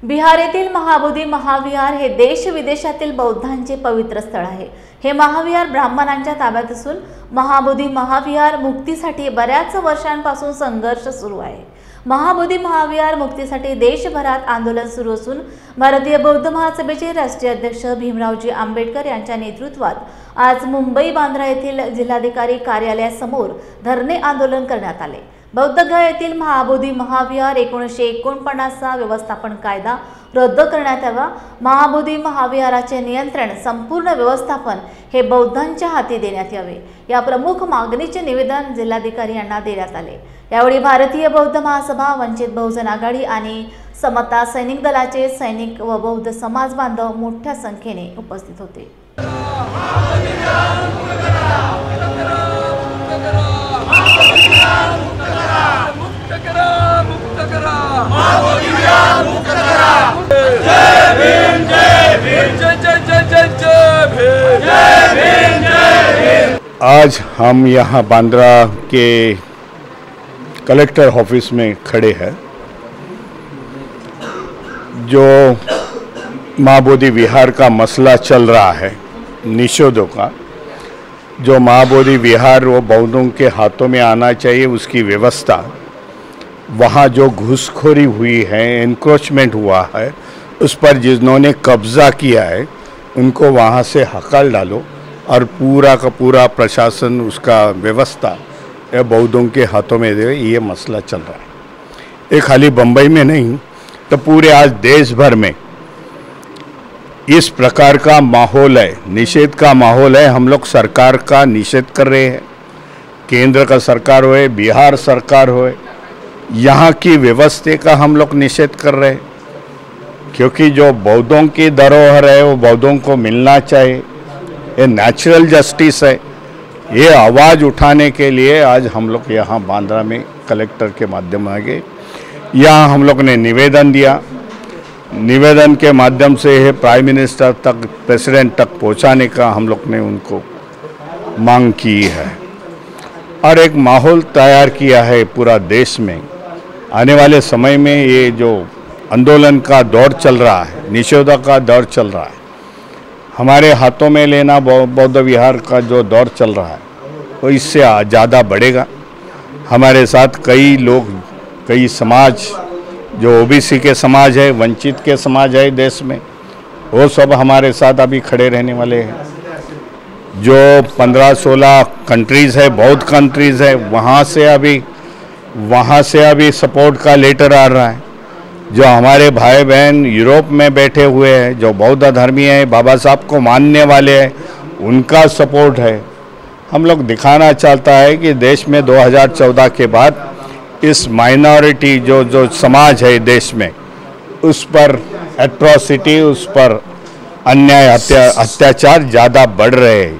बिहार येथील महाबोधी महाविहार हे देश विदेशातील बौद्धांचे पवित्र स्थळ आहे। हे महाविहार ब्राह्मणांच्या ताब्यात असून महाबोधी महाविहार मुक्तीसाठी बऱ्याच वर्षांपासून संघर्ष सुरू आहे। महाबोधी महाविहार मुक्तीसाठी देशभरात आंदोलन सुरू असून भारतीय बौद्ध महासभेचे राष्ट्रीय अध्यक्ष भीमरावजी आंबेडकर यांच्या नेतृत्वात आज मुंबई बांद्रा येथील जिल्हाधिकारी कार्यालयासमोर धरणे आंदोलन करण्यात आले। बौद्धगया येथील महाबोधी महाविहार 1949चा व्यवस्थापन कायदा रद्द करण्यात यावा। महाबोधी महाविहाराचे नियंत्रण संपूर्ण व्यवस्थापन हे बौद्धांच्या हाती देण्यात यावे, या प्रमुख मागणीचे निवेदन जिल्हाधिकारी यांना देण्यात आले। यावेळी भारतीय बौद्ध महासभा, वंचित बहुजन आघाडी आणि समता सैनिक दलाचे सैनिक व बौद्ध समाज बांधव मोठ्या संख्येने उपस्थित होते। आज हम यहाँ बांद्रा के कलेक्टर ऑफिस में खड़े हैं। जो महाबोधि विहार का मसला चल रहा है निषेधों का, जो महाबोधि विहार वो बौद्धों के हाथों में आना चाहिए, उसकी व्यवस्था, वहाँ जो घुसखोरी हुई है, एनक्रोचमेंट हुआ है, उस पर जिन्होंने कब्ज़ा किया है उनको वहाँ से हकाल डालो और पूरा का पूरा प्रशासन, उसका व्यवस्था ये बौद्धों के हाथों में दे। ये मसला चल रहा है। ये खाली बम्बई में नहीं तो पूरे आज देश भर में इस प्रकार का माहौल है, निषेध का माहौल है। हम लोग सरकार का निषेध कर रहे हैं, केंद्र का सरकार होए, बिहार सरकार होए, यहाँ की व्यवस्था का हम लोग निषेध कर रहे हैं, क्योंकि जो बौद्धों की धरोहर है वो बौद्धों को मिलना चाहिए। ये नेचुरल जस्टिस है। ये आवाज़ उठाने के लिए आज हम लोग यहाँ बांद्रा में कलेक्टर के माध्यम आगे यहाँ हम लोग ने निवेदन दिया। निवेदन के माध्यम से ये प्राइम मिनिस्टर तक, प्रेसिडेंट तक पहुँचाने का हम लोग ने उनको मांग की है और एक माहौल तैयार किया है पूरा देश में। आने वाले समय में ये जो आंदोलन का दौर चल रहा है, निषेध का दौर चल रहा है, हमारे हाथों में लेना बौद्ध विहार का जो दौर चल रहा है वो इससे ज़्यादा बढ़ेगा। हमारे साथ कई लोग, कई समाज, जो ओबीसी के समाज है, वंचित के समाज है देश में, वो सब हमारे साथ अभी खड़े रहने वाले हैं। जो 15-16 कंट्रीज़ है, बौद्ध कंट्रीज़ है, वहाँ से अभी सपोर्ट का लेटर आ रहा है। जो हमारे भाई बहन यूरोप में बैठे हुए हैं, जो बौद्ध धर्मी हैं, बाबा साहब को मानने वाले हैं, उनका सपोर्ट है। हम लोग दिखाना चाहता है कि देश में 2014 के बाद इस माइनॉरिटी जो समाज है देश में, उस पर एट्रोसिटी, उस पर अन्याय, अत्याचार ज़्यादा बढ़ रहे हैं।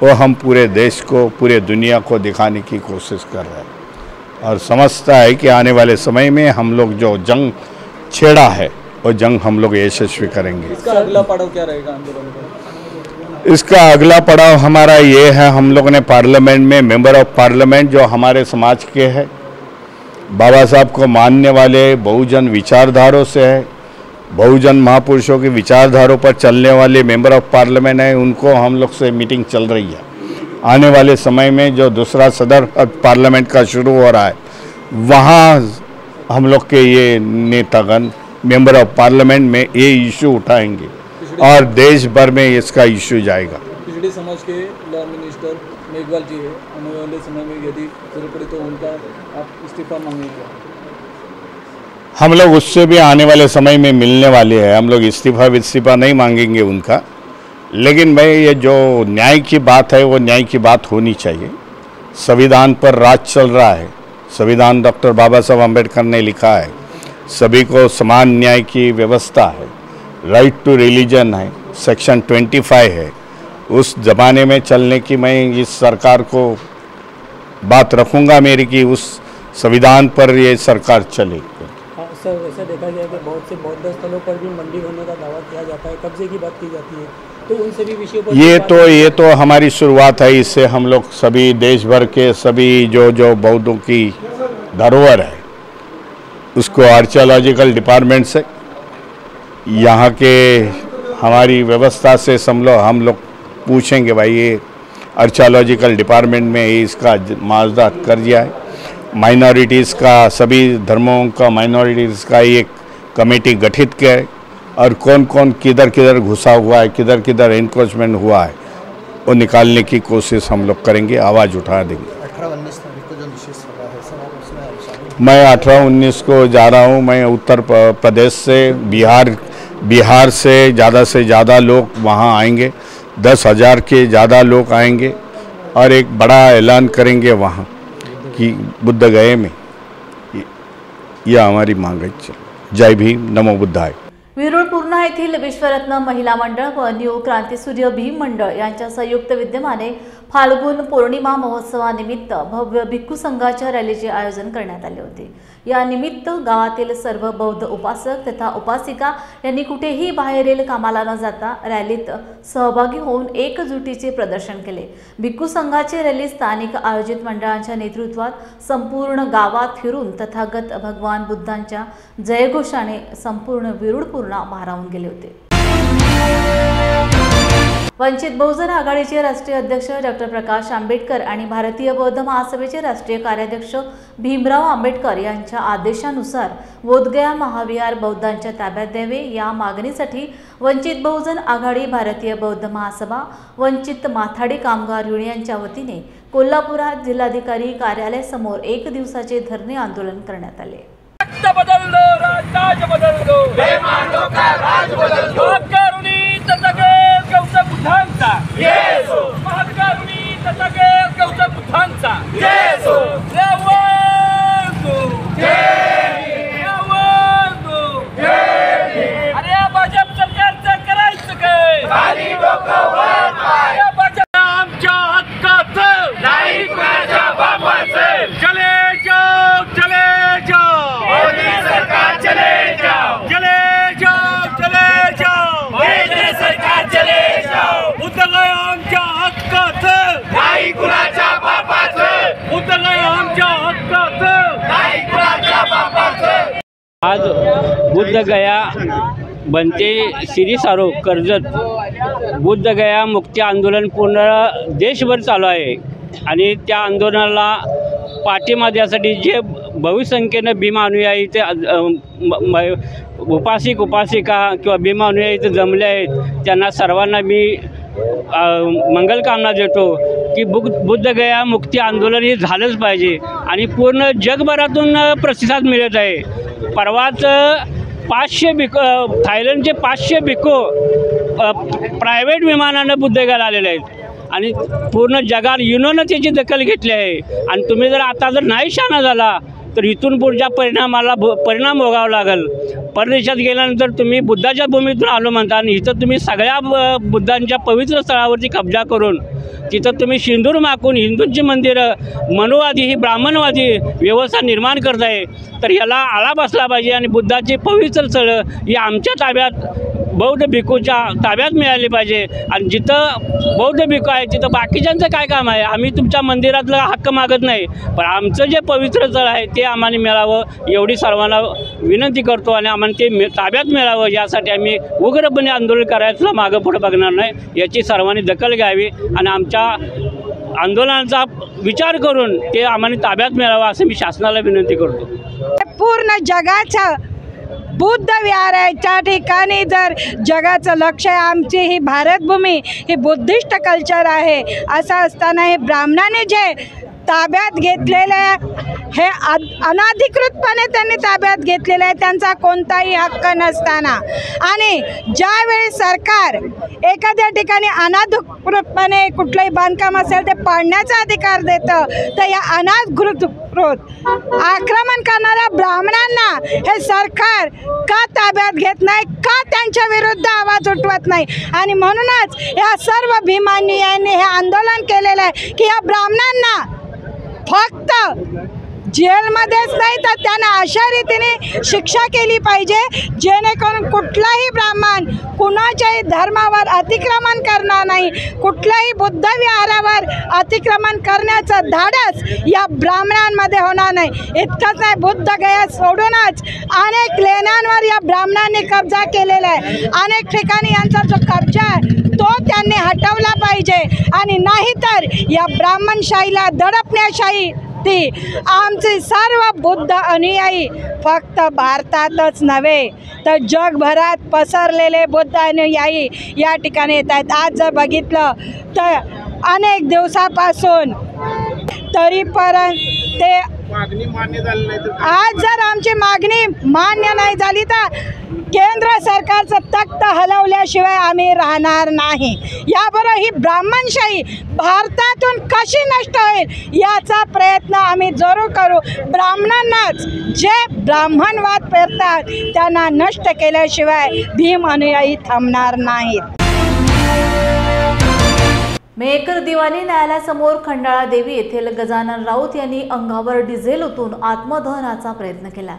वो हम पूरे देश को, पूरे दुनिया को दिखाने की कोशिश कर रहे हैं और समझता है कि आने वाले समय में हम लोग जो जंग छेड़ा है वो जंग हम लोग यशस्वी करेंगे। इसका अगला पड़ाव क्या रहेगा आंदोलन का? इसका अगला पड़ाव हमारा ये है, हम लोगों ने पार्लियामेंट में मेंबर ऑफ पार्लियामेंट जो हमारे समाज के हैं, बाबा साहब को मानने वाले, बहुजन विचारधारों से है, बहुजन महापुरुषों की विचारधारों पर चलने वाले मेंबर ऑफ पार्लियामेंट है, उनको हम लोग से मीटिंग चल रही है। आने वाले समय में जो दूसरा सदर पार्लियामेंट का शुरू हो रहा है, वहाँ हम लोग के ये नेतागण मेंबर ऑफ पार्लियामेंट में ये इशू उठाएंगे और देश भर में इसका इशू जाएगा। पिछड़े समाज के लॉ मिनिस्टर मेघवाल जी है, आने वाले समय में यदि जरूरत पड़े तो उनका आप इस्तीफा मांगेंगे? हम लोग उससे भी आने वाले समय में मिलने वाले हैं। हम लोग इस्तीफा नहीं मांगेंगे उनका, लेकिन भाई ये जो न्याय की बात है वो न्याय की बात होनी चाहिए। संविधान पर राज चल रहा है। संविधान डॉक्टर बाबा साहब अम्बेडकर ने लिखा है, सभी को समान न्याय की व्यवस्था है, राइट टू रिलीजन है, सेक्शन 25 है। उस ज़माने में चलने की मैं इस सरकार को बात रखूंगा मेरी कि उस संविधान पर ये सरकार चले। सर, वैसे देखा जाए कि बहुत से बौद्ध स्थलों पर भी मंडी होने का दावा किया जाता है, कब्जे की बात की जाती है, तो उन सभी विषयों पर ये तो हमारी शुरुआत है। इससे हम लोग सभी देश भर के सभी जो बौद्धों की धरोहर है उसको आर्कियोलॉजिकल डिपार्टमेंट से यहाँ के हमारी व्यवस्था से हम लोग पूछेंगे भाई ये आर्कियोलॉजिकल डिपार्टमेंट में इसका मुआवजा कर दिया है। माइनॉरिटीज़ का सभी धर्मों का माइनॉरिटीज़ का एक कमेटी गठित किया है और कौन कौन किधर किधर घुसा हुआ है, किधर किधर एनक्रोचमेंट हुआ है, वो निकालने की कोशिश हम लोग करेंगे, आवाज़ उठा देंगे। 18-19 तारीख को जो निश्चित सभा है सर, आप उसमें शामिल? मैं 18-19 को जा रहा हूँ। मैं उत्तर प्रदेश से, बिहार से ज़्यादा लोग वहाँ आएंगे, 10,000 के ज़्यादा लोग आएंगे और एक बड़ा ऐलान करेंगे वहाँ कि बुद्ध गए में। यह हमारी मांग है। जय भीम, नमो बुद्धाय। विरुळ पूर्णा येथील विश्वरत्न महिला मंडळ व न्यू क्रांतिसूर्य भीम मंडळ यांच्या संयुक्त विद्यमाने फाल्गुन पौर्णिमा महोत्सवानिमित्त भव्य भिक्खू संघाच्या रॅलीचे आयोजन करण्यात आले होते। या निमित्त गावातील सर्व बौद्ध उपासक तथा उपासिका यांनी कुठेही बाहेरील कामाला न जाता रॅलीत सहभागी होऊन एकजुटीचे प्रदर्शन केले। भिक्खू संघाची रॅली स्थानिक आयोजित मंडळांच्या नेतृत्वात संपूर्ण गावात फिरून तथागत भगवान बुद्धांच्या जयघोषाने संपूर्ण विरुळ पूर्णा भारावून गेले होते। वंचित बहुजन आघाडीचे राष्ट्रीय अध्यक्ष डॉक्टर प्रकाश आंबेडकर आणि भारतीय बौद्ध महासभेचे राष्ट्रीय कार्याध्यक्ष भीमराव आंबेडकर यांच्या आदेशानुसार बोधगया महाविहार बौद्धांच्या ताब्यात द्यावे या मागणीसाठी वंचित बहुजन आघाडी, भारतीय बौद्ध महासभा, वंचित माथाडी कामगार युनियनच्या वतीने कोल्हापुरात जिल्हाधिकारी कार्यालयासमोर एक दिवसाचे धरणे आंदोलन करण्यात आले। बदल दो, राज बदल दो, बेमानो का राज बदल दो, महाकरुणी तथागत गौतम बुद्धांचा येसो, महाकरुणी तथागत गौतम बुद्धांचा येसो, देवांगो देवांगो अरे या भाजप सरकारचं करायचं काय? खाली डोकं वर पाय, या भाजप आमच्या हक्काचं नाही कुणाच्या बापाचं। चले जाओ, चले जाओ, मोदी सरकार चले जाओ, चले जाओ, चले जाओ, मोदी सरकार चले जाओ। उतरलंय आमच्या हक्काचं नाही कुणाच्या बापाचं, उतरलंय आमच्या हक्काचं नाही कुणाच्या बापाचं। आज बुद्धगया बनते सिरीसारो कर्जत बुद्धगया मुक्ती आंदोलन पूर्ण देशभर चालू आहे आणि त्या आंदोलनाला पाठिंबा देण्यासाठी जे बहुसंख्येनं भीम अनुयायी ते उपासिक उपासिका किंवा भीम अनुयायी इथे जमले आहेत, त्यांना सर्वांना मी मंगलकामना देतो की बुद्धगया मुक्ती आंदोलन हे झालंच पाहिजे आणि पूर्ण जगभरातून प्रतिसाद मिळत आहे। परवाच 500 भिक्खू, थायलंडचे 500 भिक्खू प्रायव्हेट विमानानं बुद्धगयाला आलेले आहेत आणि पूर्ण जगात युनोनं त्याची दखल घेतली आहे। आणि तुम्ही जर आता नाही शहाणा झाला तर इथून पुढच्या परिणाम भोगावा लागेल। परदेशात गेल्यानंतर तुम्ही बुद्धाच्या भूमीतून आलो म्हणता आणि इथं तुम्ही सगळ्या बुद्धांच्या पवित्र स्थळावरती कब्जा करून तिथं तुम्ही सिंदूर माकून हिंदूंची मंदिरं मनोवादी ही ब्राह्मणवादी व्यवस्था निर्माण करताय, तर याला आळा बसला पाहिजे आणि बुद्धाची पवित्र स्थळं ही आमच्या ताब्यात बौद्ध भिक्खूच्या ताब्यात मिळाली पाहिजे। आणि जिथं बौद्ध भिक्खू आहे तिथं बाकीच्यांचं काय काम आहे? आम्ही तुमच्या मंदिरातला हक्क मागत नाही, पण आमचं जे पवित्र स्थळ आहे ते आम्हाला मिळावं एवढी सर्वांना विनंती करतो आणि आम्हाला ते ताब्यात मिळावं यासाठी आम्ही उग्रपणे आंदोलन करायचं मागं पुढे बघणार नाही। याची सर्वांनी दखल घ्यावी आणि आमच्या आंदोलनाचा विचार करून ते आम्हाला ताब्यात मिळावं असं मी शासनाला विनंती करतो। पूर्ण जगाचं बुद्ध विहार आहे, त्या ठिकाणी जर जगाचं लक्ष आहे, आमची ही भारतभूमी ही बुद्धिस्ट कल्चर आहे, असं असताना हे ब्राह्मणाने जे ताब्यात घेतलेले हे अनाधिकृतपणे त्यांनी ताब्यात घेतलेले आहे, त्यांचा कोणताही हक्क नसताना आणि ज्यावेळी सरकार एखाद्या ठिकाणी अनाधिकृतपणे कुठलंही बांधकाम असेल ते पाडण्याचा अधिकार देतं, तर या अनाधिकृत आक्रमण करणाऱ्या ब्राह्मणांना हे सरकार का ताब्यात घेत नाही, का त्यांच्या विरुद्ध आवाज उठवत नाही? आणि म्हणूनच या सर्व भीमानुयायांनी हे आंदोलन केलेलं आहे की या ब्राह्मणांना फक्त जेलमध्येच नाही तर त्यांना अशा रीतीने शिक्षा केली पाहिजे जेणेकरून कुठलाही ब्राह्मण कुणाच्याही धर्मावर अतिक्रमण करणार नाही, कुठल्याही बुद्ध विहारावर अतिक्रमण करण्याचं धाडस या ब्राह्मणांमध्ये होणार नाही. इतकंच नाही, बुद्ध गया सोडूनच अनेक लेण्यांवर या ब्राह्मणांनी कब्जा केलेला आहे. अनेक ठिकाणी यांचा जो कब्जा आहे तो त्यांनी हटवला पाहिजे आणि नाहीतर या ब्राह्मणशाहीला दडपण्याशाही ती आमचे सर्व बुद्ध अनुयायी फक्त भारतातच नव्हे तर जगभरात पसरलेले बुद्ध अनुयायी या ठिकाणी येत आहेत. आज जर बघितलं तर अनेक दिवसापासून तरीपर्यंत ते आज जर आमची मागणी मान्य नाही झाली तर केंद्र सरकारचं तख्त हलवल्याशिवाय आम्ही राहणार नाही. याबरोबर ही ब्राह्मणशाही भारतातून कशी नष्ट होईल याचा प्रयत्न आम्ही जरूर करू. ब्राह्मणांनाच जे ब्राह्मणवाद पेरतात त्यांना नष्ट केल्याशिवाय भीम अनुयायी थांबणार नाहीत. मेहकर दिवाणी न्यायालयासमोर खंडाळा देवी येथील गजानन राऊत यांनी अंगावर डिझेल ओतून आत्मदहनाचा प्रयत्न केला.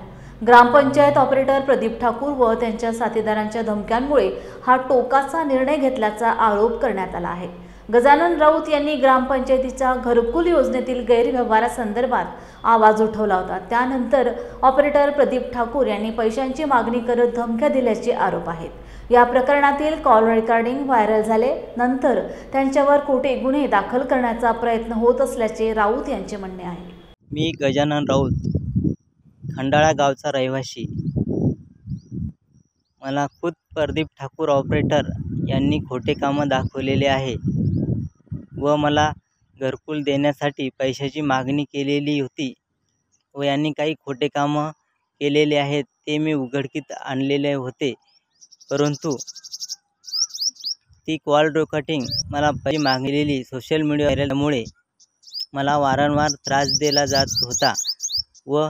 ग्रामपंचायत ऑपरेटर प्रदीप ठाकूर व त्यांच्या साथीदारांच्या धमक्यांमुळे हा टोकाचा निर्णय घेतल्याचा आरोप करण्यात आला आहे. गजानन राऊत यांनी ग्रामपंचायतीच्या घरकुल योजनेतील गैरव्यवहारासंदर्भात आवाज उठवला होता. त्यानंतर ऑपरेटर प्रदीप ठाकूर यांनी पैशांची मागणी करत धमक्या दिल्याचे आरोप आहेत. या प्रकरणातील कॉल रेकॉर्डिंग व्हायरल झाले. नंतर त्यांच्यावर खोटे गुन्हे दाखल करण्याचा प्रयत्न होत असल्याचे राऊत यांचे म्हणणे आहे. मी गजानन राऊत, खंडाळा गावचा रहिवासी. मला खुद प्रदीप ठाकूर ऑपरेटर यांनी खोटे कामं दाखवलेले आहे व मला घरकुल देण्यासाठी पैशाची मागणी केलेली होती व यांनी काही खोटे कामं केलेले आहेत ते मी उघडकीत आणलेले होते. परंतु ती कॉल रेकॉर्डिंग मला पैसे मागलेली सोशल मीडियामुळे मला वारंवार त्रास दिला जात होता व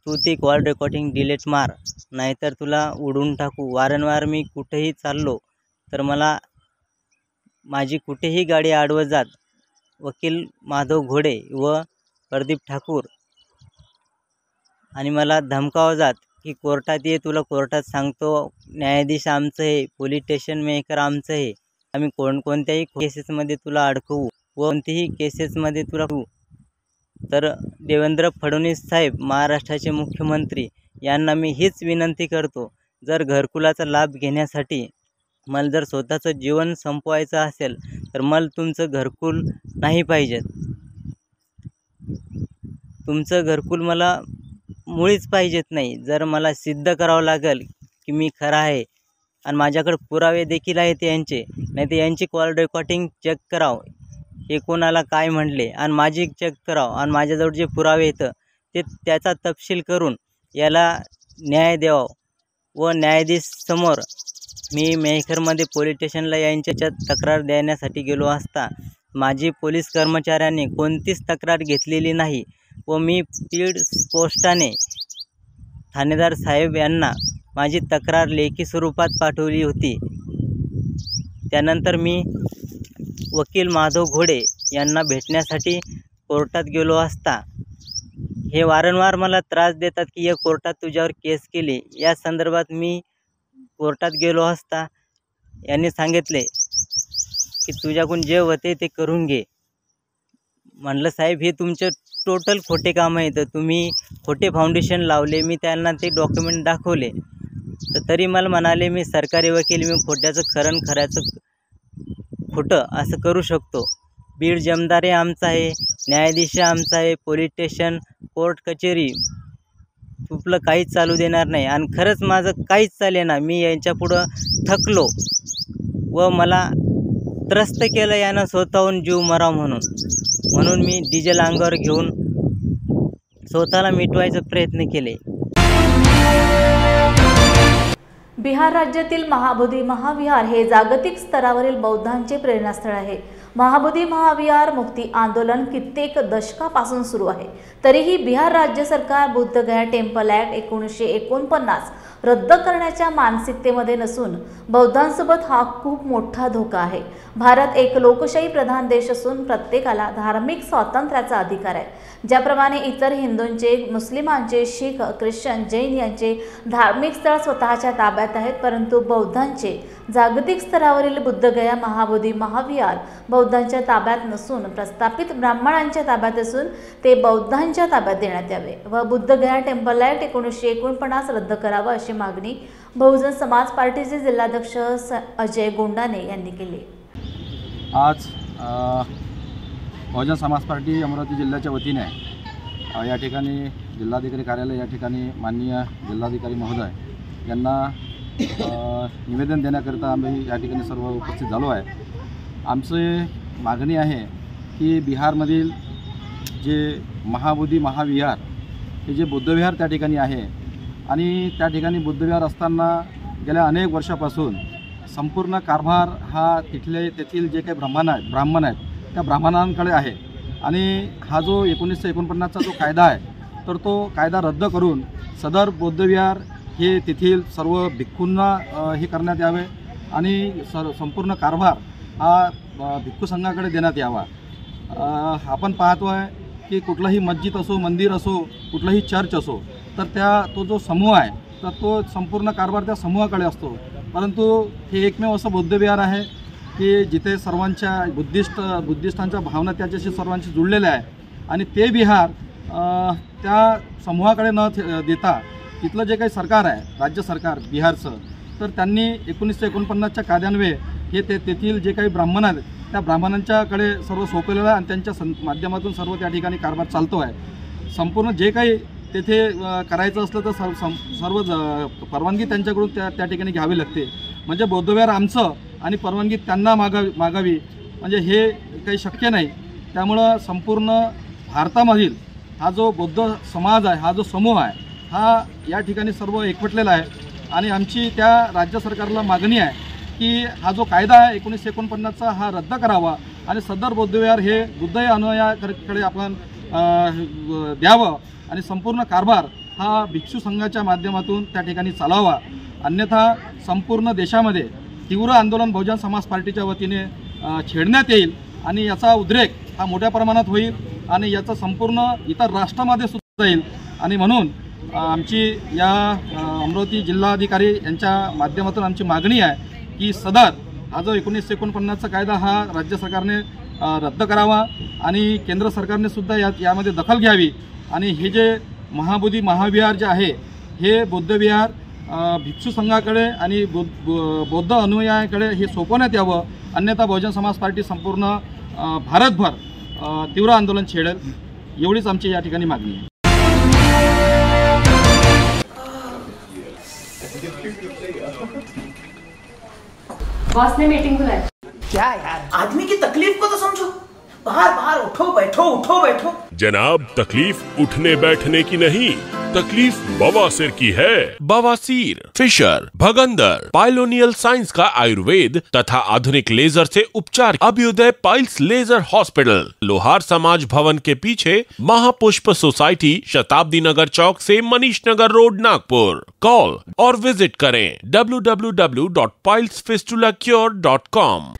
तू ती कॉल रेकॉर्डिंग डिलीट मार नाहीतर तुला उडून टाकू. वारंवार मी कुठेही चाललो तर मला माझी कुठेही गाडी अडवत जात वकील माधव घोडे व प्रदीप ठाकूर आणि मला धमकावत जात की कोर्टात ये, तुला कोर्टात सांगतो, न्यायाधीश आमचं आहे, पोलीस स्टेशन मेकर आमचं आहे, आम्ही कोणत्याही केसेसमध्ये तुला अडकवू व कोणत्याही केसेसमध्ये तुला. तर देवेंद्र फडणवीस साहेब महाराष्ट्राचे मुख्यमंत्री यांना मी हीच विनंती करतो, जर घरकुलाचा लाभ घेण्यासाठी मला जर स्वतःचं जीवन संपवायचं असेल तर मला तुमचं घरकुल नाही पाहिजे. तुमचं घरकुल मला मुळीच पाहिजेत नाही. जर मला सिद्ध करावं लागेल की मी खरा आहे आणि माझ्याकडे पुरावे देखील आहेत यांचे, नाही तर यांची कॉल रेकॉर्डिंग चेक करावं, हे कोणाला काय म्हणले आणि माझी चेक करावं आणि माझ्याजवळ जे पुरावे येतं ते त्याचा तपशील करून याला न्याय द्यावा. व न्यायाधीश समोर मी मेहकरमध्ये पोलीस स्टेशनला यांच्यात तक्रार देण्यासाठी गेलो असता माझी पोलीस कर्मचाऱ्यांनी कोणतीच तक्रार घेतलेली नाही व मी स्पीड पोस्टाने ठाणेदार साहेब यांना माझी तक्रार लेखी स्वरूपात पाठवली होती. त्यानंतर मी वकील माधव घोडे यांना भेटण्यासाठी कोर्टात गेलो असता हे वारंवार मला त्रास देतात की या कोर्टात तुझ्यावर केस केली. या संदर्भात मी कोर्टात गेलो असता यांनी सांगितले की तुझ्याकडून जे होते ते करून घे. म्हणलं साहेब हे तुमचं टोटल खोटे कामं आहेत, तुम्ही खोटे फाउंडेशन लावले. मी त्यांना ते डॉक्युमेंट दाखवले तर तरी मला म्हणाले मी सरकारी वकील, मी खोट्याचं खरं खऱ्याचं खोटं असं करू शकतो. बीड जमदारे आमचा आहे, न्यायाधीश आमचा आहे, पोलीस स्टेशन, कोर्ट कचेरी तुपलं काहीच चालू देणार नाही. आणि खरंच माझं काहीच चालेना. मी यांच्यापुढं थकलो व मला त्रस्त केलं यानं स्वतःहून जीव मराव म्हणून मी डिझेल अंगावर घेऊन स्वतःला मिटवायचा प्रयत्न केले. बिहार राज्यातील महाबोधी महाविहार हे जागतिक स्तरावरील बौद्धांचे प्रेरणास्थळ आहे. महाबोधी महाविहार मुक्ती आंदोलन कित्येक दशकापासून सुरू आहे. तरीही बिहार राज्य सरकार बुद्धगया टेम्पल ॲक्ट 1949 रद्द करण्याच्या मानसिकतेमध्ये नसून बौद्धांसोबत हा खूप मोठा धोका आहे. भारत एक लोकशाही प्रधान देश असून प्रत्येकाला धार्मिक स्वातंत्र्याचा अधिकार आहे. ज्याप्रमाणे इतर हिंदूंचे, मुस्लिमांचे, शीख, ख्रिश्चन, जैन यांचे धार्मिक स्थळ स्वतःच्या ताब्यात आहेत, परंतु बौद्धांचे जागतिक स्तरावरील बुद्धगया महाबोधी महाविहार बौद्धांच्या ताब्यात नसून प्रस्थापित ब्राह्मणांच्या ताब्यात असून ते बौद्धांच्या ताब्यात देण्यात यावे व बुद्धगया टेम्पल ॲक्ट 1949 रद्द करावा अशी मागणी बहुजन समाज पार्टीचे जिल्हाध्यक्ष अजय गोंडाने यांनी केली. आज बहुजन समाज पार्टी अमरावती जिल्ह्याच्या वतीने या ठिकाणी जिल्हाधिकारी कार्यालय या ठिकाणी माननीय जिल्हाधिकारी महोदय यांना निवेदन देण्याकरिता आम्ही या ठिकाणी सर्व उपस्थित झालो आहे. आमची मागणी आहे की बिहारमधील जे महाबोधी महाविहार हे जे बुद्धविहार त्या ठिकाणी आहे आणि त्या ठिकाणी बुद्धविहार असताना गेल्या अनेक वर्षापासून संपूर्ण कारभार हा तेथील जे काही ब्राह्मण आहेत त्या ब्राह्मणांकडे आहे आणि हा जो 1949चा जो कायदा आहे तर तो कायदा रद्द करून सदर बौद्धविहार हे तेथील सर्व भिक्खूंना हे करण्यात यावे आणि संपूर्ण कारभार हा भिक्खू संघाकडे देण्यात यावा. आपण पाहतो आहे की कुठलंही मस्जिद असो, मंदिर असो, कुठलंही चर्च असो तर तो जो समूह आहे तर तो संपूर्ण कारभार त्या समूहाकडे असतो. परंतु हे एकमेव असं बौद्धविहार आहे की जिथे सर्वांच्या बुद्धिस्टांच्या भावना त्याच्याशी सर्वांशी जुळलेल्या आहे आणि ते विहार त्या समूहाकडे न देता तिथलं जे काही सरकार आहे राज्य सरकार बिहारचं तर त्यांनी 1949च्या कायद्यान्वये हे तेथील जे काही ब्राह्मण आहेत त्या ब्राह्मणांच्याकडे सर्व सोपवलेलं आहे आणि त्यांच्या माध्यमातून सर्व त्या ठिकाणी कारभार चालतो आहे. संपूर्ण जे काही तेथे करायचं असलं तर सर्व परवानगी त्यांच्याकडून त्या ठिकाणी घ्यावी लागते. म्हणजे बौद्धविहार आमचं आणि परवानगी त्यांना मागावी म्हणजे हे काही शक्य नाही. त्यामुळं संपूर्ण भारतामधील हा जो बौद्ध समाज आहे, हा जो समूह आहे हा या ठिकाणी सर्व एकवटलेला आहे आणि आमची त्या राज्य सरकारला मागणी आहे की हा जो कायदा आहे 1949चा हा रद्द करावा आणि सदर बौद्धविहार हे बुद्धगया अनुयायाकडे आपण द्यावं आणि संपूर्ण कारभार हा भिक्षू संघाच्या माध्यमातून त्या ठिकाणी चालावा. अन्यथा संपूर्ण देशामध्ये तीव्र आंदोलन बहुजन समाज पार्टीच्या वतीने छेडण्यात येईल आणि याचा उद्रेक हा मोठ्या प्रमाणात होईल आणि याचा संपूर्ण इतर राष्ट्रामध्ये सुद्धा येईल. आणि म्हणून आमची या अमरावती जिल्हाधिकारी यांच्या माध्यमातून आमची मागणी आहे की सदर हा जो 1949चा कायदा हा राज्य सरकारने रद्द करावा आणि केंद्र सरकारने सुद्धा यामध्ये दखल घ्यावी आणि हे जे महाबोधी महाविहार जे आहे हे बौद्धविहार भिक्षू संघाकडे आणि बौद्ध अनुयायाकडे हे सोपवण्यात यावं. अन्यथा बहुजन समाज पार्टी संपूर्ण भारतभर तीव्र आंदोलन छेडेल एवढीच आमची या ठिकाणी मागणी आहे. बॉस ने मीटिंग बुलाई. क्या यार, आदमी की तकलीफ को तो समझो. बाहर बाहर उठो बैठो. जनाब, तकलीफ उठने बैठने की नहीं, तकलीफ बवासीर की है. बवासीर, फिशर, भगंदर, पाइलोनियल साइंस का आयुर्वेद तथा आधुनिक लेजर से उपचार. अभ्युदय पाइल्स लेजर हॉस्पिटल, लोहार समाज भवन के पीछे, महापुष्प सोसाइटी, शताब्दी नगर चौक से मनीष नगर रोड, नागपुर. कॉल और विजिट करें www.pilesfistulacure.com.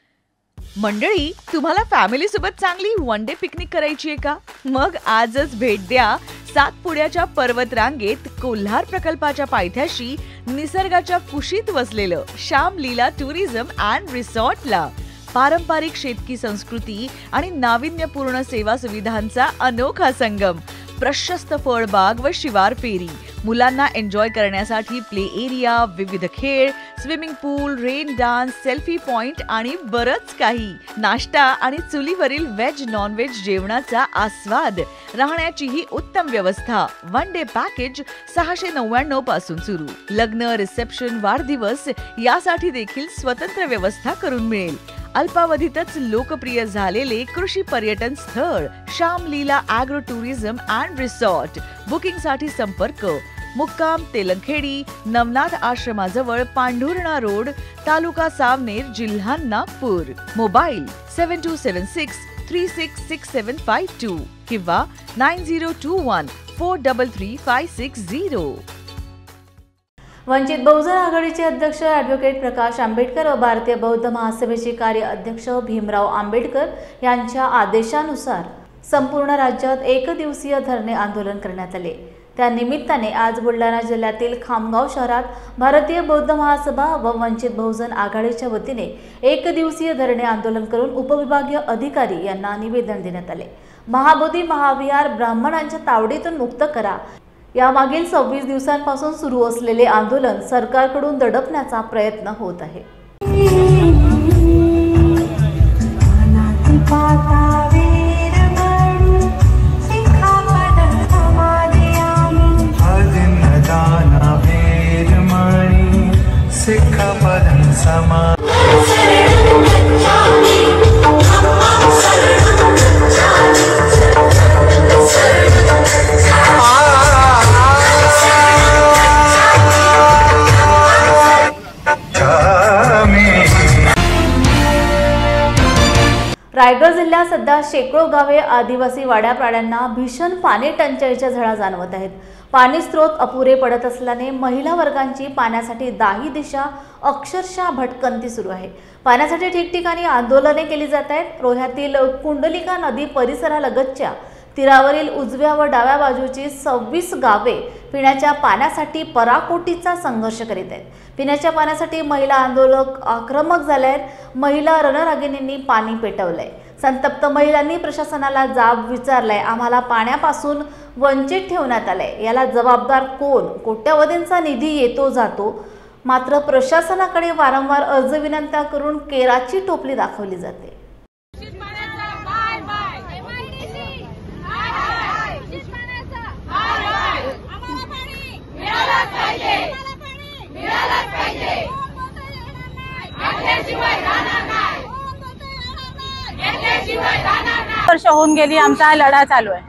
मंडळी, तुम्हाला फॅमिली सोबत चांगली वन डे पिकनिक करायची आहे का? मग आजच भेट द्या सातपुड्याच्या पर्वत रांगेत कोल्हार प्रकल्पाच्या पायथ्याशी निसर्गाच्या कुशीत वसलेलं श्याम लीला टुरिझम अँड रिसॉर्टला. पारंपरिक शेतकी संस्कृती आणि नाविन्यपूर्ण सेवा सुविधांचा अनोखा संगम. प्रशस्त फळबाग व शिवार फेरी. मुलांना एन्जॉय करण्यासाठी प्ले एरिया, विविध खेळ, स्विमिंग पूल, रेन डान्स, सेल्फी पॉइंट आणि बरंच काही. नाश्ता आणि चुलीवरील व्हेज नॉन व्हेज जेवणाचा आस्वाद. राहण्याचीही उत्तम व्यवस्था. वन डे पॅकेज 699 पासून सुरू. लग्न, रिसेप्शन, वाढदिवस यासाठी देखील स्वतंत्र व्यवस्था करून मिळेल. अल्पावधीतच लोकप्रिय झालेले कृषी पर्यटन स्थळ श्याम लीला ॲग्रो टुरिझम अँड रिसॉर्ट. बुकिंगसाठी संपर्क मुक्काम तेलंखेडी, नवनाथ आश्रमाजवळ पांढुर्णा रोड, तालुका सावनेर, जिल्हा नागपूर. मोबाईल 7276366752 किंवा 9021433560. वंचित बहुजन आघाडीचे अध्यक्ष ॲडव्होकेट प्रकाश आंबेडकर व भारतीय बौद्ध महासभेचे कार्य अध्यक्ष भीमराव आंबेडकर यांच्या आदेशानुसार संपूर्ण राज्यात एकदिवसीय धरणे आंदोलन करण्यात आले. त्या निमित्ताने आज बुलढाणा जिल्ह्यातील खामगाव शहरात भारतीय बौद्ध महासभा व वंचित बहुजन आघाडीच्या वतीने एकदिवसीय धरणे आंदोलन करून उपविभागीय अधिकारी यांना निवेदन देण्यात आले. महाबोधी महाविहार ब्राह्मणांच्या तावडीतून मुक्त करा यामागील 26 दिवसांपासून सुरू असलेले आंदोलन सरकारकडून दडपण्याचा प्रयत्न होत आहे. रायगड जिल्ह्यात सध्या शेकडो गावे आदिवासी वाड्याप्राड्यांना भीषण पाणी टंचाईच्या झळा जाणवत आहेत. पाणी स्रोत अपुरे पडत असल्याने महिला वर्गांची पाण्यासाठी दाही दिशा अक्षरशः भटकंती सुरू आहे. पाण्यासाठी ठिकठिकाणी आंदोलने केली जात आहेत. रोह्यातील कुंडलिका नदी परिसरालगतच्या तीरावरील उजव्या व डाव्या बाजूची 26 गावे पिण्याच्या पाण्यासाठी पराकोटीचा संघर्ष करीत आहेत. पिण्याच्या पाण्यासाठी महिला आंदोलक आक्रमक झाले आहेत. महिला रणरागिणींनी पाणी पेटवलंय. संतप्त महिलांनी प्रशासनाला जाब विचारलाय. आम्हाला पाण्यापासून वंचित ठेवण्यात आलंय. याला जबाबदार कोण? कोट्यवधींचा निधी येतो जातो, मात्र प्रशासनाकडे वारंवार अर्ज विनंत्या करून केराची टोपली दाखवली जाते. वर्ष होऊन गेली आमचा हा लढा चालू आहे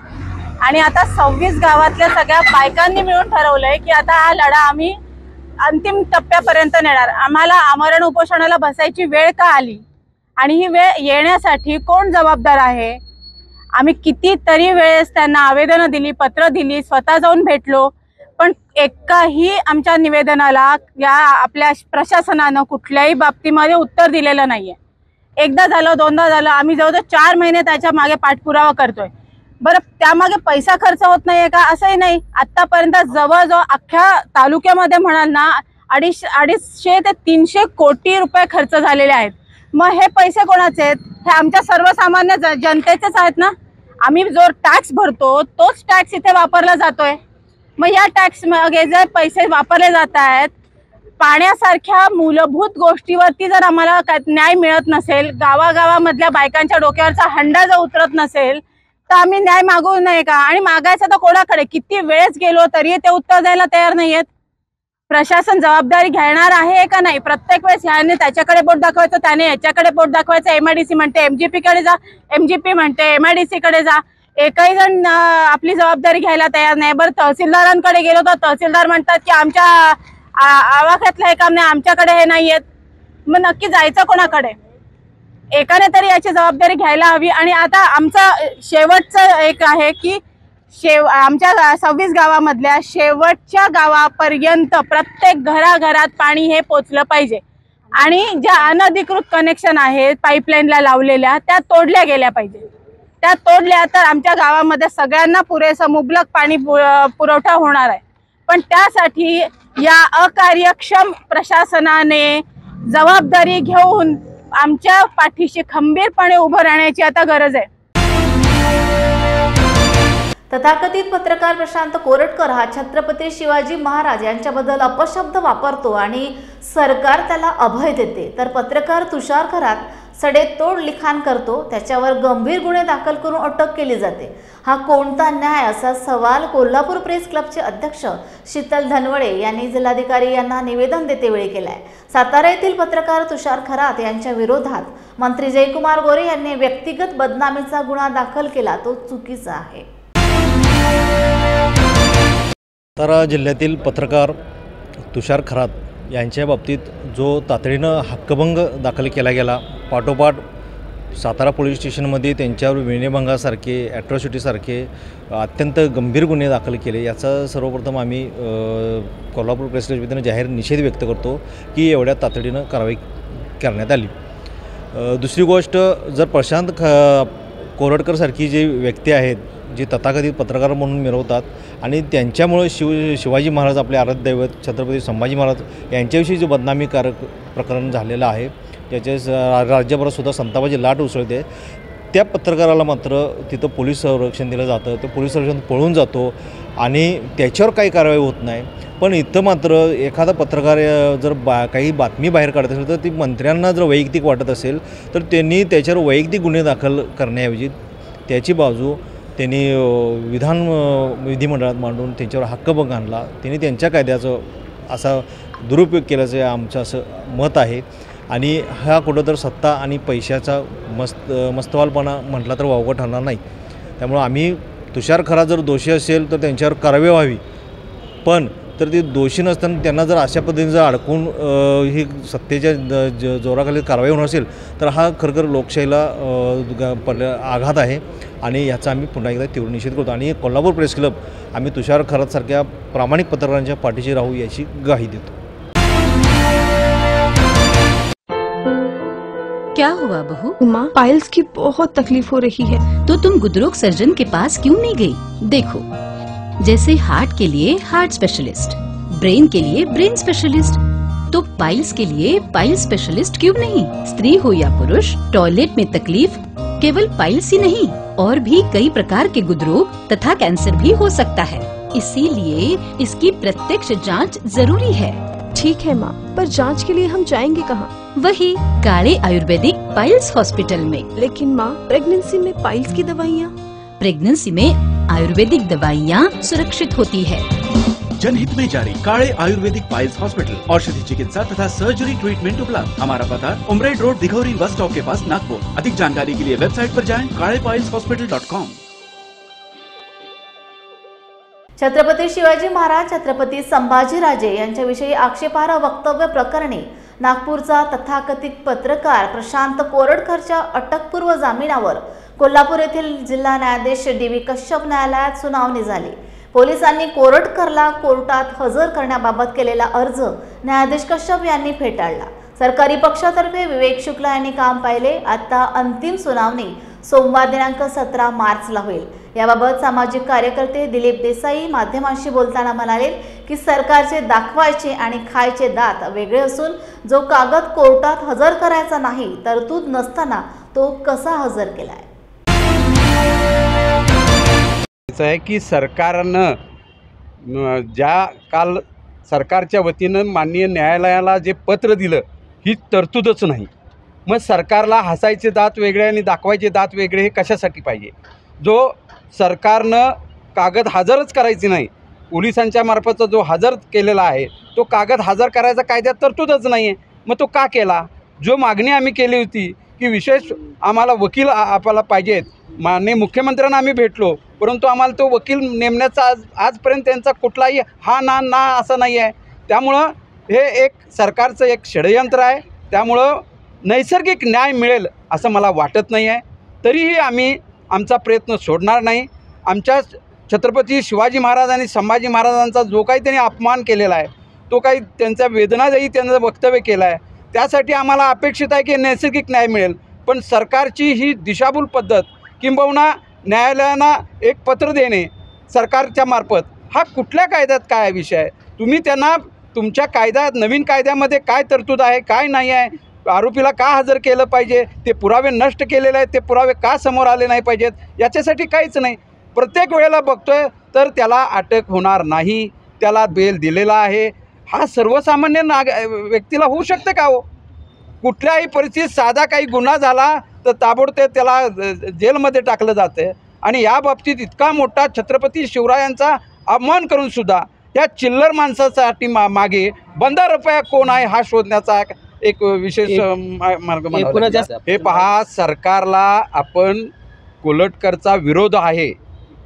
आणि आता 26 गावातल्या सगळ्या बायकांनी मिळून ठरवलंय की आता हा लढा आम्ही अंतिम टप्प्यापर्यंत नेणार. आम्हाला आमरण उपोषणाला बसायची वेळ का आली आणि ही वेळ येण्यासाठी कोण जबाबदार आहे? आम्ही कितीतरी वेळेस त्यांना आवेदनं दिली, पत्र दिली, स्वतः जाऊन भेटलो, पण एकाही आमच्या निवेदनाला या आपल्या प्रशासनानं कुठल्याही बाबतीमध्ये उत्तर दिलेलं नाहीये. एकदा झालं, दोनदा झालं, आम्ही जवळजवळ 4 महिने त्याच्या मागे पाठपुरावा करतोय. बरं, त्यामागे पैसा खर्च होत नाहीये का? असंही नाही. आतापर्यंत जवळजवळ अख्ख्या तालुक्यामध्ये म्हणाल ना 250 ते 300 कोटी रुपये खर्च झालेले आहेत. मग हे पैसे कोणाचे आहेत? हे आमच्या सर्वसामान्य जनतेचेच आहेत ना. आम्ही जो टॅक्स भरतो तोच टॅक्स इथे वापरला जातोय. मग या टॅक्स मागे जर पैसे वापरले जात आहेत, पाण्यासारख्या मूलभूत गोष्टीवरती जर आम्हाला न्याय मिळत नसेल, गावागावामधल्या बायकांच्या डोक्यावरचा हंडा जर उतरत नसेल, तर आम्ही न्याय मागू नये का? आणि मागायचं तर कोणाकडे? किती वेळेस गेलो तरी ते उत्तर द्यायला तयार नाहीयेत. प्रशासन जबाबदारी घेणार आहे का नाही? प्रत्येक वेळेस ह्याने त्याच्याकडे बोट दाखवायचं, त्याने याच्याकडे बोट दाखवायचं. MIDC म्हणते MGP कडे जा, MGP म्हणते MIDC कडे जा. एकही जण आपली जबाबदारी घ्यायला तयार नाही. बरं, तहसीलदारांकडे गेलो तर तहसीलदार म्हणतात की आमच्या आवाक्यातलं हे काम नाही, आमच्याकडे हे नाहीयेत. मग नक्की जायचं कोणाकडे? एकाने तरी याची जबाबदारी घ्यायला हवी. आणि आता आमचा शेवटचं एक आहे की आमच्या 26 गावामधल्या शेवटच्या गावापर्यंत प्रत्येक घराघरात पाणी हे पोचलं पाहिजे. आणि ज्या अनधिकृत कनेक्शन आहेत पाईपलाईनला लावलेल्या, त्या तोडल्या गेल्या पाहिजे. त्या तोडल्या तर आमच्या गावामध्ये सगळ्यांना पुरेसं मुबलक पाणी पुरवठा होणार आहे. पण त्यासाठी या अकार्यक्षम प्रशासनाने जबाबदारी घेऊन आमच्या पाठीशी खंबीरपणे उभं राहण्याची आता गरज आहे. तथाकथित पत्रकार प्रशांत कोरटकर हा छत्रपती शिवाजी महाराज यांच्याबद्दल अपशब्द वापरतो आणि सरकार त्याला अभय देते, तर पत्रकार तुषार खरात सडेतोड लिखाण करतो, त्याच्यावर गंभीर गुन्हे दाखल करून अटक केली जाते. हा कोणता न्याय? असा सवाल कोल्हापूर प्रेस क्लबचे अध्यक्ष शीतल धनवडे यांनी जिल्हाधिकारी यांना निवेदन देतेवेळी केलाय. सातारा येथील पत्रकार तुषार खरात यांच्या विरोधात मंत्री जयकुमार गोरे यांनी व्यक्तिगत बदनामीचा गुन्हा दाखल केला, तो चुकीचा आहे. सातारा जिल्ह्यातील पत्रकार तुषार खरात यांच्या बाबतीत जो तातडीनं हक्कभंग दाखल केला गेला, पाठोपाठ सातारा पोलीस स्टेशनमध्ये त्यांच्यावर विनयभंगासारखे ॲट्रॉसिटीसारखे अत्यंत गंभीर गुन्हे दाखल केले, याचा सर्वप्रथम आम्ही कोल्हापूर प्रेस क्लबच्या वतीनं जाहीर निषेध व्यक्त करतो की एवढ्या तातडीनं कारवाई करण्यात आली. दुसरी गोष्ट, जर प्रशांत कोरटकरसारखी जी व्यक्ती आहेत, जे तथाकथित पत्रकार म्हणून मिरवतात आणि त्यांच्यामुळे शिवाजी महाराज आपले आराध्य दैवत छत्रपती संभाजी महाराज यांच्याविषयी जे बदनामीकारक प्रकरण झालेलं आहे, त्याच्या राज्यभरात सुद्धा संतापाची लाट उसळते, त्या पत्रकाराला मात्र तिथं पोलीस संरक्षण दिलं जातं, ते पोलीस संरक्षण पळून जातो आणि त्याच्यावर काही कारवाई होत नाही. पण इथं मात्र एखादा पत्रकार जर काही बातमी बाहेर काढत असेल तर ती मंत्र्यांना जर वैयक्तिक वाटत असेल तर त्यांनी त्याच्यावर वैयक्तिक गुन्हे दाखल करण्याऐवजी त्याची बाजू त्यांनी विधिमंडळात मांडून त्यांच्यावर हक्कभंग आणला. त्यांनी त्यांच्या कायद्याचं असा दुरुपयोग केल्याचं आमचं असं मत आहे. आणि हा कुठं तर सत्ता आणि पैशाचा मस्तवालपणा म्हटला तर वावगं ठरणार नाही. त्यामुळं आम्ही तुषार खरात जर दोषी असेल तर त्यांच्यावर कारवाई व्हावी, पण तर ते दोषी नसताना त्यांना जर अशा पद्धतीने जर अडकून ही सत्तेच्या जोराखाली कारवाई होणार असेल तर हा खरखर लोकशाहीला आघात आहे आणि याचा आम्ही पुन्हा एकदा तीव्र निषेध करतो. आणि कोल्हापूर प्रेस क्लब आम्ही तुषार खरातसारख्या प्रामाणिक पत्रकारांच्या पाठीशी राहू याची ग्वाही देतो. क्या हुआ बहू? माँ, पाइल्स की बहुत तकलीफ हो रही है। तो तुम गुदरोग सर्जन के पास क्यों नहीं गई? देखो, जैसे हार्ट के लिए हार्ट स्पेशलिस्ट, ब्रेन के लिए ब्रेन स्पेशलिस्ट, तो पाइल्स के लिए पाइल स्पेशलिस्ट क्यों नहीं? स्त्री हो या पुरुष, टॉयलेट में तकलीफ केवल पाइल्स ही नहीं, और भी कई प्रकार के गुदरोग तथा कैंसर भी हो सकता है। इसीलिए इसकी प्रत्यक्ष जांच जरूरी है। ठीक है माँ, पर जांच के लिए हम जाएंगे कहाँ? वही काले आयुर्वेदिक पाइल्स हॉस्पिटल में। लेकिन माँ, प्रेगनेंसी में पाइल्स की दवाइयाँ? प्रेगनेंसी में आयुर्वेदिक दवाइयाँ सुरक्षित होती है। जनहित में जारी काले आयुर्वेदिक पाइल्स हॉस्पिटल, औषधि चिकित्सा तथा सर्जरी ट्रीटमेंट उपलब्ध। हमारा पता उमरेड रोड, दिघौरी बस स्टॉप के पास, नागपुर। अधिक जानकारी के लिए वेबसाइट पर जाएं kalepailshospital.com। छत्रपती शिवाजी महाराज छत्रपती संभाजीराजे यांच्याविषयी आक्षेपार्ह वक्तव्य प्रकरणी नागपूरचा तथाकथित पत्रकार प्रशांत कोरटकरच्या अटकपूर्व जामिनावर कोल्हापूर येथील जिल्हा न्यायाधीश डी.व्ही. कश्यप न्यायालयात सुनावणी झाली। पोलिसांनी कोरटकरला कोर्टात हजर करण्याबाबत केलेला अर्ज न्यायाधीश कश्यप यांनी फेटाळला। सरकारी पक्षातर्फे विवेक शुक्ला यांनी काम पाहिले। आता अंतिम सुनावणी सोमवार दिनांक 17 मार्चला होईल। याबाबत सामाजिक कार्यकर्ते दिलीप देसाई माध्यमांशी बोलताना म्हणाले की सरकारचे दाखवायचे आणि खायचे दात वेगळे असून जो कागद कोर्टात हजर करायचा नाही तरतूद नसताना तो कसा हजर केलाय। आहे की सरकारनं ज्या काल सरकारच्या वतीनं माननीय न्यायालयाला जे पत्र दिलं ही तरतूदच नाही। मग सरकारला हसायचे दात वेगळे आणि दाखवायचे दात वेगळे हे कशासाठी पाहिजे? जो सरकारनं कागद हजरच करायचे नाही, पोलिसांच्या मार्फतचा जो हजर केलेला आहे तो कागद हजर करायचा कायद्यात तरतूदच नाही आहे, मग तो का केला? जो मागणी आम्ही केली होती की विशेष आम्हाला वकील आपल्याला पाहिजेत, माननीय मुख्यमंत्र्यांना आम्ही भेटलो, परंतु आम्हाला तो वकील नेमण्याचा आजपर्यंत त्यांचा कुठलाही हा ना असं नाही आहे। त्यामुळं हे एक सरकारचं एक षडयंत्र आहे। त्यामुळं नैसर्गिक न्याय मिळेल असं मला वाटत नाही आहे। तरीही आम्ही आमचा प्रयत्न सोडणार नाही। आमच्या छत्रपती शिवाजी महाराज आणि संभाजी महाराजांचा जो काही त्यांनी अपमान केलेला आहे, तो काही त्यांच्या वेदनादायी त्यांचं वक्तव्य केलं आहे, त्यासाठी आम्हाला अपेक्षित आहे की नैसर्गिक न्याय मिळेल। पण सरकारची ही दिशाभूल पद्धत किंबहुना न्यायालयांना एक पत्र देणे सरकारच्या मार्फत हा कुठल्या कायद्यात काय विषय आहे? तुम्ही त्यांना तुमच्या कायद्यात नवीन कायद्यामध्ये काय तरतूद आहे काय नाही आहे, आरोपीला का हजर केलं पाहिजे, ते पुरावे नष्ट केलेले आहेत, ते पुरावे का समोर आले नाही पाहिजेत, याच्यासाठी काहीच नाही। प्रत्येक वेळेला बघतोय तर त्याला अटक होणार नाही, त्याला बेल दिलेला आहे। हा सर्वसामान्य व्यक्तीला होऊ शकते का हो? कुठल्याही परिस्थितीत साधा काही गुन्हा झाला तर ताबडतोब त्याला जेलमध्ये टाकलं जातं आणि या बाबतीत इतका मोठा छत्रपती शिवरायांचा अपमान करून सुद्धा या चिल्लर माणसासाठी मागे बंदा रुपया कोण आहे हा शोधण्याचा एक विशेष मार्ग बनवला। हे पहा, सरकारला आपण कोलटकरचा विरोध आहे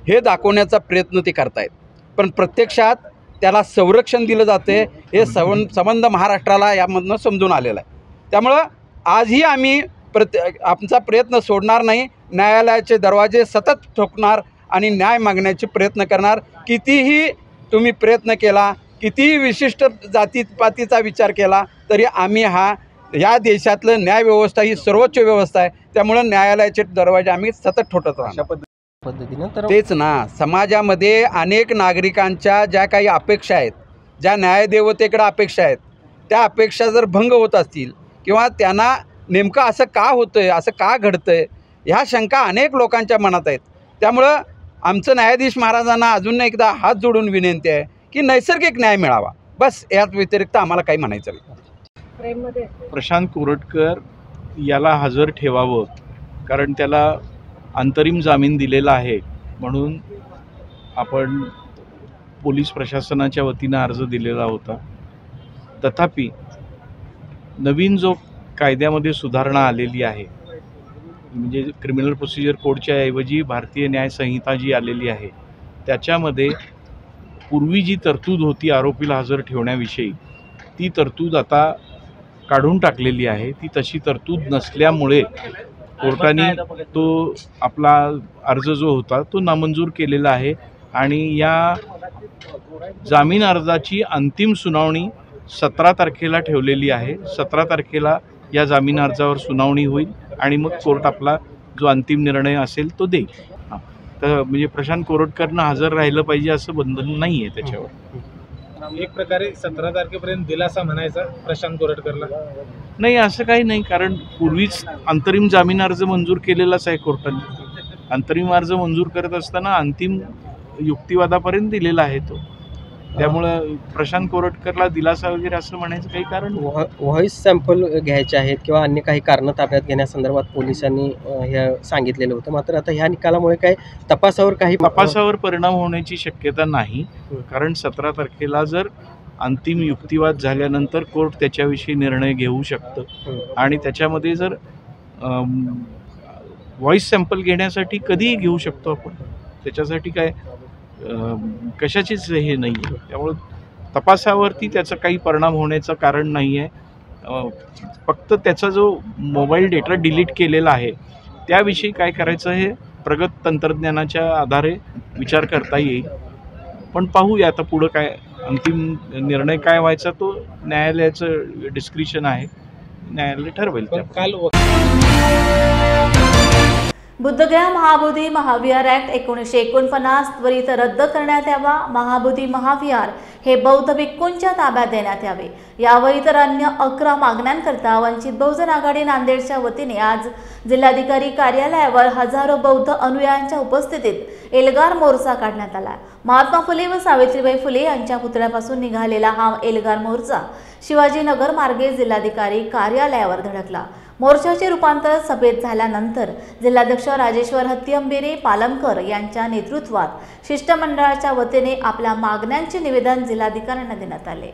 हे दाखवण्याचा प्रयत्न ते करतायत, पण प्रत्यक्षात त्याला संरक्षण दिलं जाते हे संबंध महाराष्ट्राला यामधनं समजून आलेलं आहे. त्यामुळं आजही आम्ही आमचा प्रयत्न सोडणार नाही. न्यायालयाचे दरवाजे सतत ठोकणार आणि न्याय मागण्याचे प्रयत्न करणार. कितीही तुम्ही प्रयत्न केला, कितीही विशिष्ट जातीपातीचा विचार केला तरी आम्ही या देशातलं न्यायव्यवस्था ही सर्वोच्च व्यवस्था आहे. त्यामुळं न्यायालयाचे दरवाजे आम्ही सतत ठोठत राहणार. तेच ना, समाजामध्ये अनेक नागरिकांच्या ज्या काही अपेक्षा आहेत, ज्या न्यायदेवतेकडे अपेक्षा आहेत, त्या अपेक्षा जर भंग होत असतील किंवा त्यांना नेमकं असं का होतं आहे, असं का घडतं आहे, ह्या शंका अनेक लोकांच्या मनात आहेत. त्यामुळं आमचं न्यायाधीश महाराजांना अजून एकदा हात जोडून विनंती आहे की नैसर्गिक न्याय मिळावा, बस. यात व्यतिरिक्त आम्हाला काही म्हणायचं नाही. प्रशांत कोरटकर याला हजर ठेवावं, कारण त्याला अंतरिम जामीन दिलेला आहे म्हणून आपण पोलीस प्रशासनाच्या वतीनं अर्ज दिलेला होता. तथापि नवीन जो कायद्यामध्ये सुधारणा आलेली आहे, म्हणजे क्रिमिनल प्रोसिजर कोडच्या ऐवजी भारतीय न्याय संहिता जी आलेली आहे, त्याच्यामध्ये पूर्वी जी तरतूद होती आरोपीला हजर ठेवण्याविषयी, ती तरतूद आता काढून टाकलेली आहे. ती तशी तरतूद नसल्यामुळे कोर्टाने तो आपला अर्ज जो होता तो नामंजूर केलेला आहे आणि या जामीन अर्जाची अंतिम सुनावणी 17 तारखेला ठेवलेली आहे. 17 तारखेला या जामीन अर्जावर सुनावणी होईल आणि मग कोर्ट आपला जो अंतिम निर्णय असेल तो देईल. तर म्हणजे प्रशांत कोरटकरनं हजर राहिलं पाहिजे असं बंधन नाही आहे त्याच्यावर. एक प्रकारे 17 तारखेपर्यंत दिलासा म्हणायचा प्रशांत कोरटकरला? नाही, असं काही नाही, कारण पूर्वीच अंतरिम जामीन अर्ज मंजूर केलेलाच आहे कोर्टाने. अंतरिम अर्ज मंजूर करत असताना अंतिम युक्तिवादापर्यंत दिलेला आहे तो. त्यामुळं प्रशांत कोरटकरला दिलासा वगैरे असं म्हणायचं काही कारण. व्हॉइस सॅम्पल घ्यायचे आहेत किंवा अन्य काही कारणं ताब्यात घेण्यासंदर्भात पोलिसांनी हे सांगितलेलं होतं, मात्र आता ह्या निकालामुळे काय तपासावर परिणाम होण्याची शक्यता नाही. कारण 17 तारखेला जर अंतिम युक्तिवाद झाल्यानंतर कोर्ट त्याच्याविषयी निर्णय घेऊ शकतं आणि त्याच्यामध्ये जर व्हॉइस सॅम्पल घेण्यासाठी कधीही घेऊ शकतो आपण. त्याच्यासाठी काय कशाचीच हे नाही आहे. त्यामुळं तपासावरती त्याचा काही परिणाम होण्याचं कारण नाही आहे. फक्त त्याचा जो मोबाईल डेटा डिलीट केलेला आहे त्याविषयी काय करायचं हे प्रगत तंत्रज्ञानाच्या आधारे विचार करता येईल. पण पाहूया आता पुढं काय अंतिम निर्णय काय व्हायचा तो न्यायालयाचं डिस्क्रिशन आहे, न्यायालय ठरवेल. काल बुद्धगया महाबोधी महाविहार ॲक्ट 1949 त्वरित रद्द करण्यात यावा. महाबोधी महाविहार हे बौद्ध भिक्खूंच्या ताब्यात देण्यात यावे. यावर इतर अन्य 11 मागण्यांकरता वंचित बहुजन आघाडी नांदेडच्या वतीने आज जिल्हाधिकारी कार्यालयावर हजारो बौद्ध अनुयायांच्या उपस्थितीत एल्गार मोर्चा काढण्यात आला. महात्मा फुले व सावित्रीबाई फुले यांच्या पुतळ्यापासून निघालेला हा एल्गार मोर्चा शिवाजीनगर मार्गे जिल्हाधिकारी कार्यालयावर धडकला. मोर्चाचे रूपांतर सभेत झाल्यानंतर जिल्हाध्यक्ष राजेश्वर हत्तीअंबेरे पालमकर यांच्या नेतृत्वात शिष्टमंडळाच्या वतीने आपल्या मागण्यांचे निवेदन जिल्हाधिकाऱ्यांना देण्यात आले.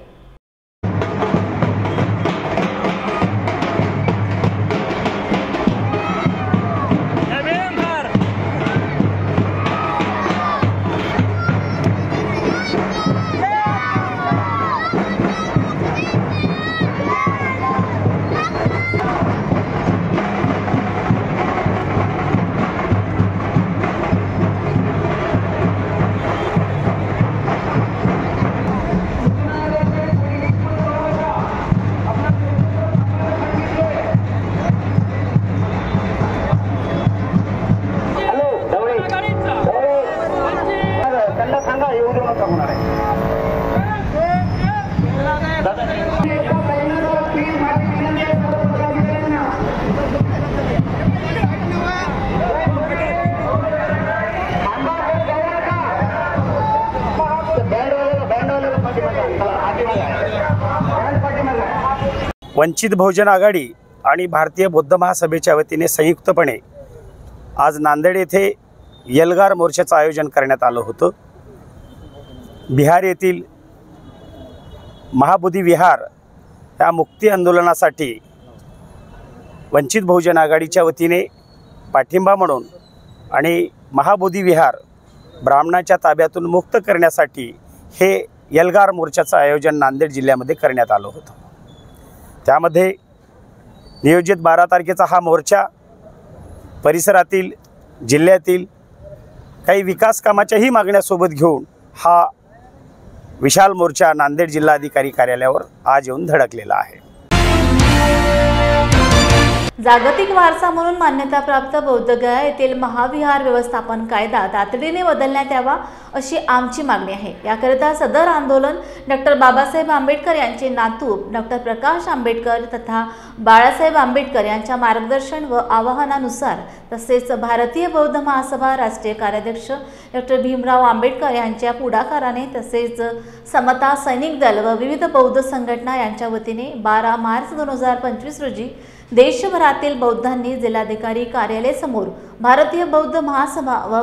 वंचित बहुजन आघाडी आणि भारतीय बौद्ध महासभेच्या वतीने संयुक्तपणे आज नांदेड येथे एल्गार मोर्चाचं आयोजन करण्यात आलं होतं. बिहार येथील महाबोधी विहार या मुक्ती आंदोलनासाठी वंचित बहुजन आघाडीच्या वतीने पाठिंबा म्हणून आणि महाबोधी विहार ब्राह्मणाच्या ताब्यातून मुक्त करण्यासाठी हे एल्गार मोर्चाचं आयोजन नांदेड जिल्ह्यामध्ये करण्यात आलं होतं। त्यामध्ये नियोजित 12 तारखेचा हा मोर्चा परिसरातील जिल्ह्यातील काही विकास कामाच्याही मागण्यासोबत घेऊन हा विशाल मोर्चा नांदेड जिल्हाधिकारी कार्यालयावर आज येऊन धडकलेला आहे। जागतिक वारसा म्हणून मान्यताप्राप्त बौद्धगया येथील महाविहार व्यवस्थापन कायदा तातडीने बदलण्यात यावा अशी आमची मागणी आहे। याकरिता सदर आंदोलन डॉक्टर बाबासाहेब आंबेडकर यांचे नातू डॉक्टर प्रकाश आंबेडकर तथा बाळासाहेब आंबेडकर यांच्या मार्गदर्शन व आवाहनानुसार तसेच भारतीय बौद्ध महासभा राष्ट्रीय कार्याध्यक्ष डॉक्टर भीमराव आंबेडकर यांच्या पुढाकाराने तसेच समता सैनिक दल व विविध बौद्ध संघटना यांच्या वतीने 12 मार्च 2025 रोजी देशभरातील बौद्धांनी जिल्हाधिकारी कार्यालयासमोर भारतीय बौद्ध महासभा व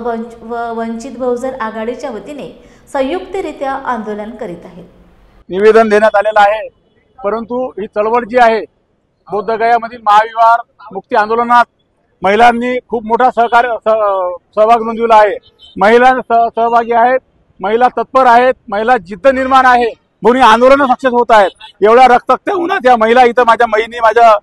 वंचित बहुजन आघाडीच्या वतीने संयुक्तरित्या आंदोलन करीत आहेत। निवेदन देण्यात आलेलं आहे, परंतु ही चळवळ जी आहे बौद्धगयामधील महाविहार मुक्ती आंदोलनात महिलांनी खूप मोठा सहभाग नोंदविला आहे। महिला सहभागी आहेत, महिला तत्पर आहेत, महिला जिद्द निर्माण आहे म्हणून आंदोलन सक्सेस होत आहेत। एवढ्या रक्तरक्त उन्हात या महिला इथं माझ्या बहिणी, माझ्या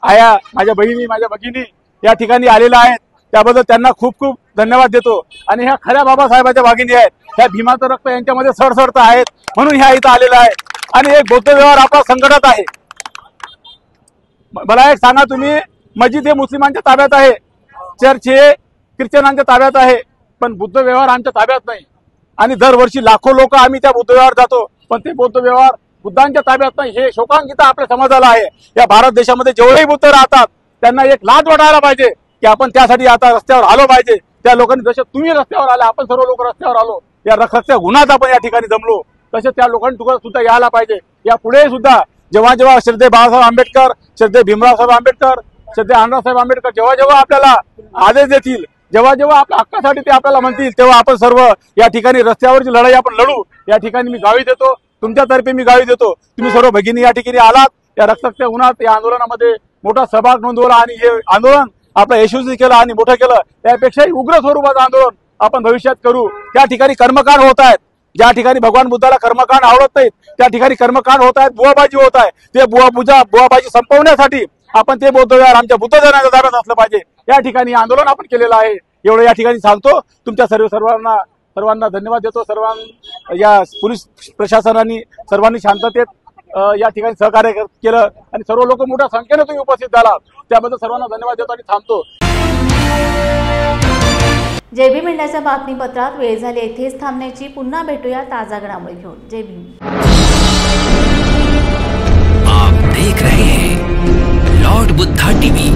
आया, माझ्या बहिणी, माझ्या भगिनी या ठिकाणी आलेल्या आहेत। त्याबद्दल त्यांना खूप खूप धन्यवाद देतो। आणि ह्या खऱ्या बाबासाहेबांच्या भगिनी आहेत, ह्या भीमाचं रक्त यांच्यामध्ये सडसडत आहेत म्हणून ह्या इथं आलेल्या आहेत। आणि एक बौद्ध व्यवहार आपला संकटात आहे। मला एक सांगा, तुम्ही मस्जिद हे मुस्लिमांच्या ताब्यात आहे, चर्च हे ख्रिश्चनांच्या ताब्यात आहे, पण बुद्ध व्यवहार आमच्या ताब्यात नाही। आणि दरवर्षी लाखो लोक आम्ही त्या बुद्ध व्यवहार जातो, पण ते बौद्ध व्यवहार बुद्धांच्या ताब्यात नाही। हे शोकांकित आपल्या समाजाला आहे। या भारत देशामध्ये जेवढेही बुद्ध राहतात त्यांना एक लाज वाटायला पाहिजे की आपण त्यासाठी आता रस्त्यावर आलो पाहिजे। त्या लोकांनी जसे तुम्ही रस्त्यावर आले, आपण सर्व लोक रस्त्यावर आलो, या रक्ताच्या गुन्हात आपण या ठिकाणी जमलो, तसे त्या लोकांनी सुद्धा यायला पाहिजे। या पुढे सुद्धा जेव्हा जेव्हा श्रद्धे बाळासाहेब आंबेडकर, श्रद्धे भीमराव साहेब आंबेडकर, श्रद्धे अण्णासाहेब आंबेडकर जेव्हा जेव्हा आपल्याला आदेश देतील, जेव्हा जेव्हा आपल्या हक्कासाठी ते आपल्याला म्हणतील, तेव्हा आपण सर्व या ठिकाणी रस्त्यावरची लढाई आपण लढू। या ठिकाणी मी गावी देतो, तुमच्यातर्फे मी गावी देतो। तुम्ही सर्व भगिनी या ठिकाणी आलात, या रक्ताच्या उन्हात या आंदोलनामध्ये मोठा सहभाग नोंदवला आणि हे आंदोलन आपलं यशस्वी केलं आणि मोठं केलं। त्यापेक्षाही उग्र स्वरूपाचं आंदोलन आपण भविष्यात करू। त्या ठिकाणी कर्मकांड होत आहेत, ज्या ठिकाणी भगवान बुद्धाला कर्मकांड आवडत नाहीत त्या ठिकाणी कर्मकांड होत आहेत, बुवाबाजी होत आहे। ते बुवाबाजी संपवण्यासाठी आपण ते बौद्ध व्यवहार आमच्या बुद्ध जनाच्या ताब्यात असलं पाहिजे। या ठिकाणी आंदोलन आपण केलेलं आहे, एवढं या ठिकाणी सांगतो। तुमच्या सर्वांना धन्यवाद देतो। या पोलीस प्रशासनाने सर्वांनी शांततेत या ठिकाणी सहकार्य केलं आणि सर्व लोक मोठ्या संख्येने तुम्ही उपस्थित झालात, त्याबद्दल सर्वांना धन्यवाद देतो आणि थांबतो। जय भीम इंडियाच्या बातमीपत्रात वेळ झाली येथेच थांबण्याची। पुन्हा भेटूया ताजा घडामोडी घेऊन। जय भीम। आप देख रहे हैं लॉर्ड बुद्धा टीवी।